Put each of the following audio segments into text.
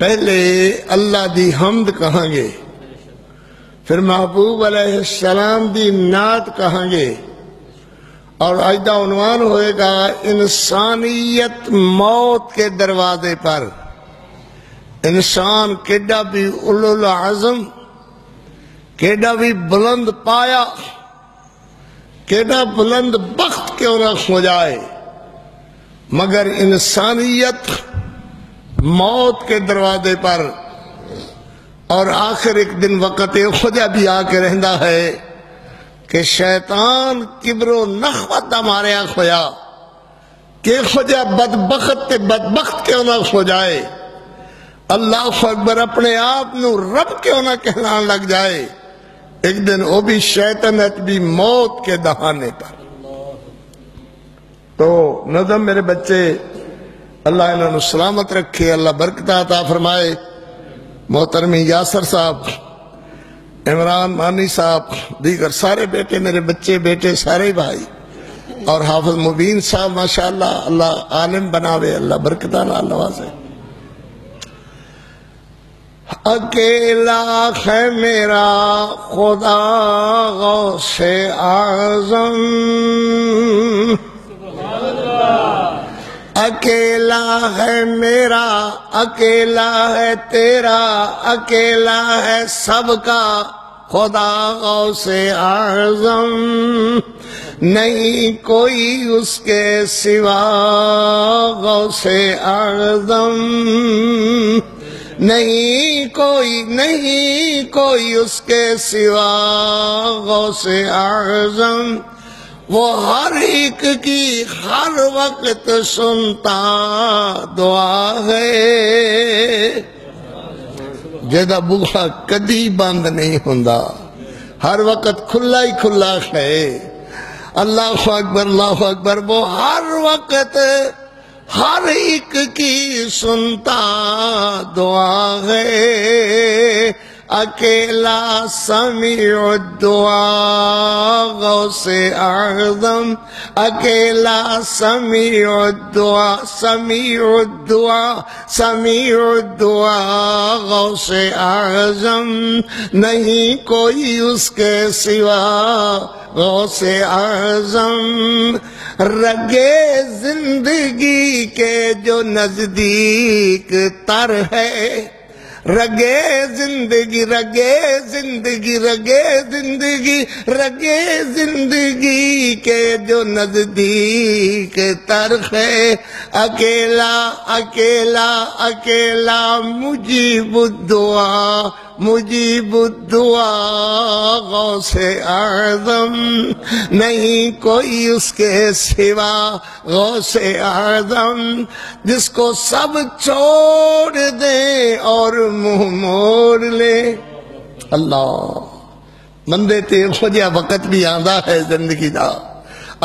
پہلے اللہ دی حمد کہاں گے، پھر محبوب علیہ السلام دی نعت کہاں گے، اور آئندہ عنوان ہوئے گا انسانیت موت کے دروازے پر۔ انسان کیڈا بھی اولو العزم، کیڈا بھی بلند پایا، کیڈا بلند بخت کیوں نہ ہو جائے، مگر انسانیت موت کے دروازے پر۔ اور آخر ایک دن وقت خدا بھی آ کے رہندا ہے کہ شیطان کبر و نخوت دا ماریا کھویا کہ خدا بدبخت کیوں نہ ہو جائے، اللہ اکبر اپنے آپ نو رب کیوں نہ کہلان لگ جائے، ایک دن وہ بھی شیطنت بھی موت کے دہانے پر۔ تو نظم میرے بچے، اللہ انہوں نے سلامت رکھے، اللہ برکت عطا فرمائے۔ محترم یاسر صاحب، عمران مانی صاحب، دیگر سارے بیٹے میرے بچے بیٹے سارے بھائی، اور حافظ مبین صاحب ماشاءاللہ، اللہ عالم بناوے، اللہ برکت نال نوازے۔ اکیلا ہے میرا خدا غوث اعظم، اکیلا ہے میرا، اکیلا ہے تیرا، اکیلا ہے سب کا خدا غوث اعظم، نہیں کوئی اس کے سوا غوث اعظم، نہیں کوئی اس کے سوا غوث اعظم، وہ ہر ایک کی ہر وقت سنتا دعا ہے، جیدہ بوہا کدی بند نہیں ہوندا، ہر وقت کھلا ہی کھلا ہے۔ اللہ اکبر اللہ اکبر، وہ ہر وقت ہر ایک کی سنتا دعا ہے، اکیلا سمیع الدعا غوث اعظم، اکیلا سمیع الدعا، سمیع الدعا، سمیع الدعا غوث اعظم، نہیں کوئی اس کے سوا غوث اعظم، رگے زندگی کے جو نزدیک تر ہے، رگے زندگی رگے زندگی رگے زندگی رگے زندگی کے جو نزدیک تر ہے، اکیلا اکیلا اکیلا مجیب الدعا، مجیب الدعا غوث اعظم، نہیں کوئی اس کے سوا غوث اعظم، جس کو سب چھوڑ دیں اور منہ موڑ لے۔ اللہ مندے تے خوجہ وقت بھی آندہ ہے زندگی دا،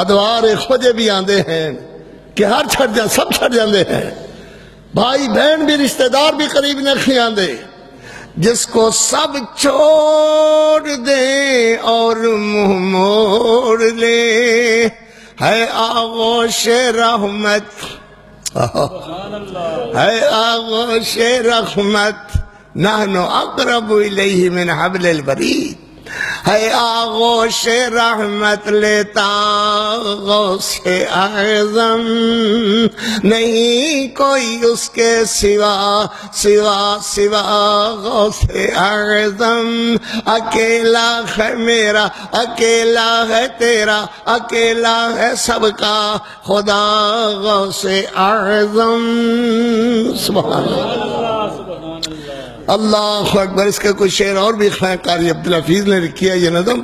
ادوار خوجے بھی آندے ہیں کہ ہر چھڑ جا سب چھڑ جاندے ہیں، بھائی بہن بھی رشتہ دار بھی قریب نہیں آندے، جس کو سب چھوڑ دیں اور منہ موڑ لے، ہے آغوش رحمت، ہے آغوش رحمت، نحن اقرب الیہ من حبل الورید، ہے آغوش رحمت لیتا غوث اعظم، نہیں کوئی اس کے سوا سوا غوث اعظم، اکیلا ہے میرا، اکیلا ہے تیرا، اکیلا ہے سب کا خدا غوث اعظم۔ سبحان اللہ اللہ اکبر۔ اس کا کوئی شعر اور بھی قاری عبدالحفیظ نے لکھی ہے یہ نظم،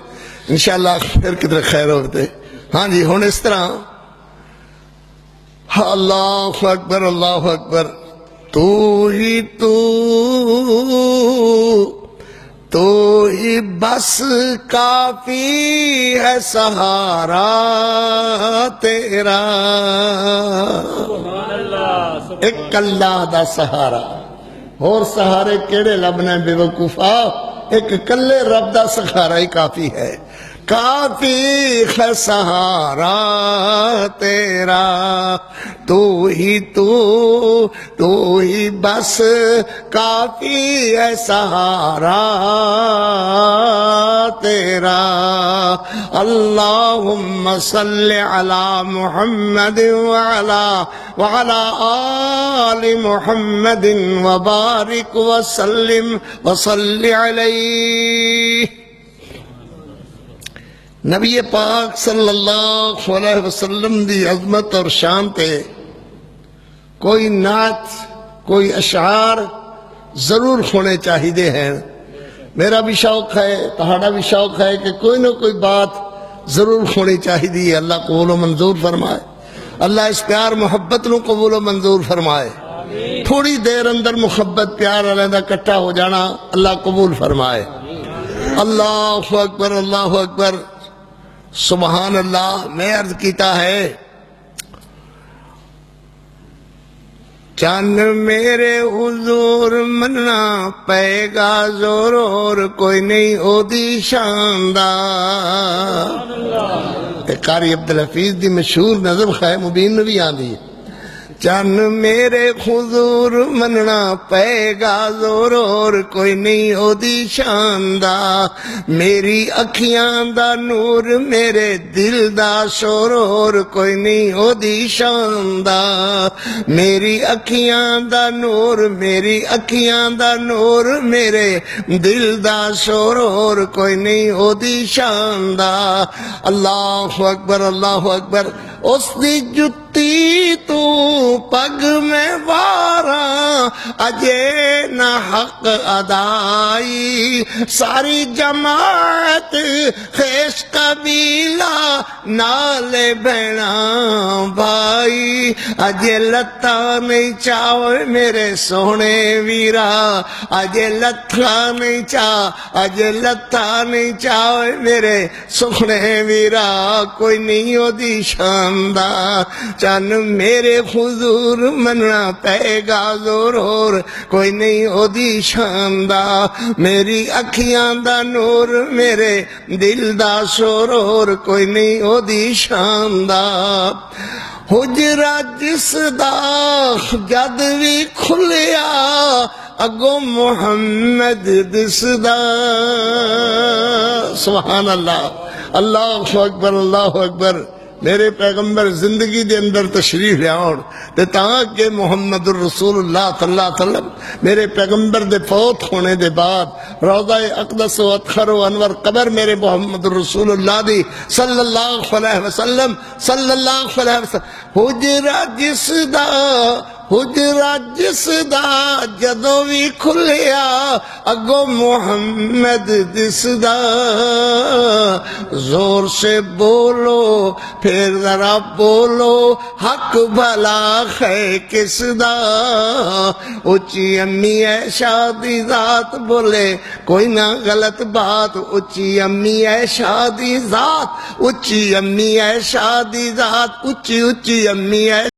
انشاءاللہ پھر کدھر خیر ہوتے۔ ہاں جی ہوں اس طرح، اللہ اکبر اللہ اکبر، تو ہی بس کافی ہے سہارا تیرا، ایک اللہ دا سہارا، اور سہارے کیڑے لبنے بے وقوفا، ایک کلے رب دا سہارا ہی کافی ہے۔ کافی ہے سہارا تیرا، تو ہی بس کافی ہے سہارا تیرا۔ اللہم صلی علی محمد وعلی آل محمد وبارک وسلم وصلی علیہ۔ نبی پاک صلی اللہ علیہ وسلم دی عظمت اور شان تے کوئی نعت، کوئی اشعار ضرور ہونے چاہیے ہیں۔ میرا بھی شوق ہے، تہاڑا بھی شوق ہے کہ کوئی نہ کوئی بات ضرور ہونی چاہیے۔ اللہ قبول و منظور فرمائے، اللہ اس پیار محبت نو قبول و منظور فرمائے۔ تھوڑی دیر اندر محبت پیار علیحدہ کٹھا ہو جانا اللہ قبول فرمائے۔ اللہ اکبر، اللہ اکبر، سبحان اللہ۔ میں عرض کیتا ہے چند میرے حضور مننا پے گا زور، اور کوئی نہیں او دی شاندار۔ قاری عبدالحفیظ دی مشہور نظم خواہ مبین بھی آندی ہے، چند میرے حضور مننا پے گا زور، اور کوئی نہیں او دی شاندار۔ میری اکھیاں دا نور میرے دل دا شور، اور کوئی نہیں او دی شاندار۔ میری اکھیاں دا نور، میری اکھیاں دا نور میرے دل دا شور، اور کوئی نہیں او دی شاندار۔ اللہ اکبر، اللہ اکبر۔ اس دی جتی تو پگ میں وارا، اجے نہ حق ادائی۔ ساری جماعت خیش قبیلہ نالے بہنا بھائی، اجے لتا نہیں چاوے میرے سونے ویرا، اجے لتا نہیں اجے لتا نہیں چاوے میرے سونے ویرا، کوئی نہیں ہو دی شاندار۔ چن میرے حضور مننا پے گا زور، اور کوئی نہیں ہو دی شاندار۔ میری اکھیاں دا نور میرے دل دا شور، اور کوئی نہیں ہو دی شاندار۔ حجرہ جس دا جد بھی کھلیا، اگو محمد دسدا۔ سبحان اللہ، اللہ اکبر، اللہ اکبر۔ میرے پیغمبر زندگی دے اندر تشریف لے آؤ تے تاکہ محمد الرسول اللہ صلی اللہ علیہ وسلم میرے پیغمبر دے فوت ہونے دے بعد روضہ اقدس و اطہر و انور قبر میرے محمد الرسول اللہ دی صلی اللہ علیہ وسلم حجرہ جس دا، حجرہ جس دا جدو بھی کھلیا، اگو محمد دس دا۔ زور سے بولو پھر ذرا بولو، حق بھلا ہے کس دا۔ اچھی امی عائشہ دی ذات بولے کوئی نہ غلط بات، اچھی امی عائشہ دی ذات، اچھی امی عائشہ دی ذات، اچھی امی عائشہ